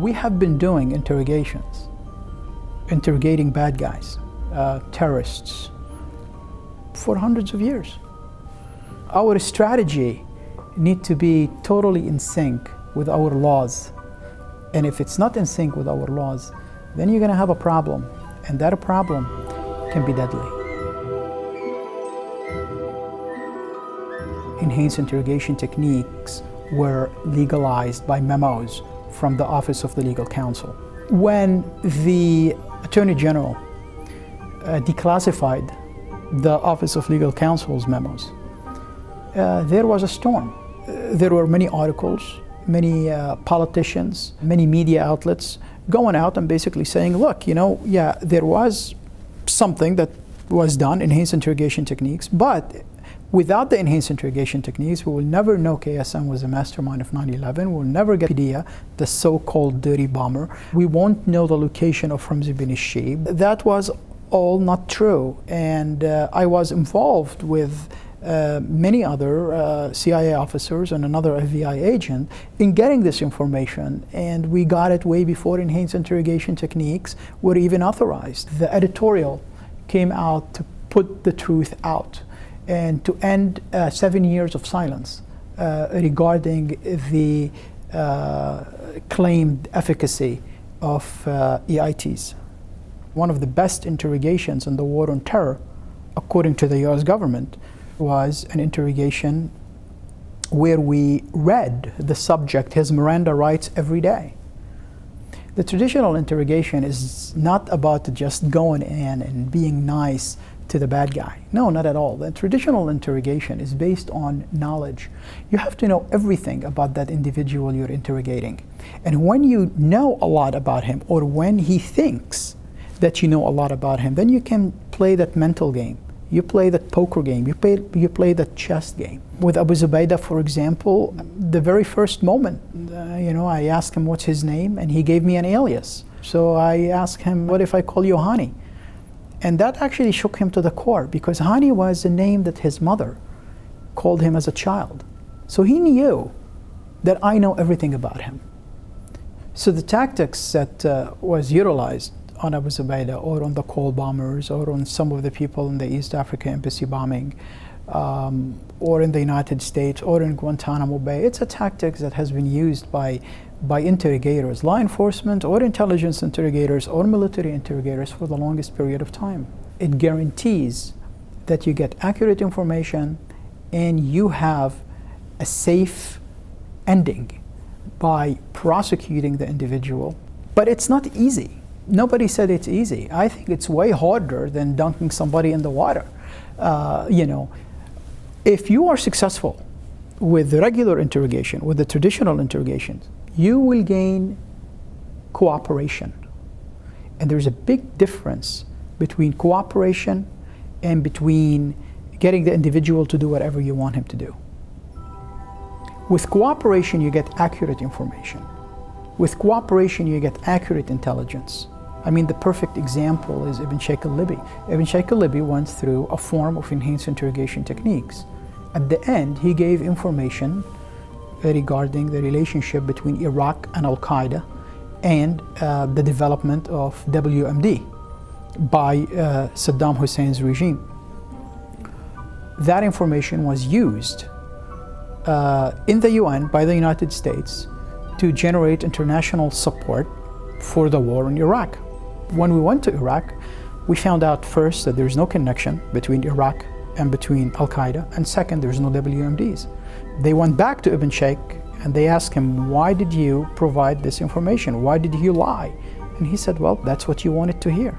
We have been doing interrogations, interrogating bad guys, terrorists, for hundreds of years. Our strategy needs to be totally in sync with our laws. And if it's not in sync with our laws, then you're going to have a problem. And that problem can be deadly. Enhanced interrogation techniques were legalized by memos from the Office of the Legal Counsel. When the Attorney General declassified the Office of Legal Counsel's memos, there was a storm. There were many articles, many politicians, many media outlets going out and basically saying, look, yeah, there was something that was done, enhanced interrogation techniques, but without the enhanced interrogation techniques, we will never know KSM was a mastermind of 9/11. We'll never get F.B.I, the so-called dirty bomber. We won't know the location of Ramzi bin Shib. That was all not true. And I was involved with many other CIA officers and another F.B.I agent in getting this information, and we got it way before enhanced interrogation techniques were even authorized. The editorial came out to put the truth out and to end 7 years of silence regarding the claimed efficacy of EITs. One of the best interrogations in the war on terror, according to the US government, was an interrogation where we read the subject his Miranda rights every day. The traditional interrogation is not about just going in and being nice to the bad guy. No, not at all. The traditional interrogation is based on knowledge. You have to know everything about that individual you're interrogating. And when you know a lot about him, or when he thinks that you know a lot about him, then you can play that mental game. You play that poker game, you play that chess game. With Abu Zubaydah, for example, the very first moment, I asked him what's his name, and he gave me an alias. So I asked him, what if I call you Hani? And that actually shook him to the core, because Hani was a name that his mother called him as a child. So he knew that I know everything about him. So the tactics that was utilized on Abu Zubaydah, or on the coal bombers, or on some of the people in the East Africa embassy bombing, or in the United States, or in Guantanamo Bay. It's a tactic that has been used by interrogators, law enforcement, or intelligence interrogators, or military interrogators for the longest period of time. It guarantees that you get accurate information and you have a safe ending by prosecuting the individual. But it's not easy. Nobody said it's easy. I think it's way harder than dunking somebody in the water. If you are successful with the regular interrogation, with the traditional interrogations, you will gain cooperation. And there's a big difference between cooperation and between getting the individual to do whatever you want him to do. With cooperation, you get accurate information. With cooperation, you get accurate intelligence. I mean, the perfect example is Ibn Sheikh al-Libi. Ibn Sheikh al-Libi went through a form of enhanced interrogation techniques. At the end, he gave information regarding the relationship between Iraq and Al-Qaeda and the development of WMD by Saddam Hussein's regime. That information was used in the UN by the United States to generate international support for the war in Iraq. When we went to Iraq, we found out first that there's no connection between Iraq and between Al-Qaeda, and second, there's no WMDs. They went back to Ibn Sheikh and they asked him, why did you provide this information? Why did you lie? And he said, well, that's what you wanted to hear.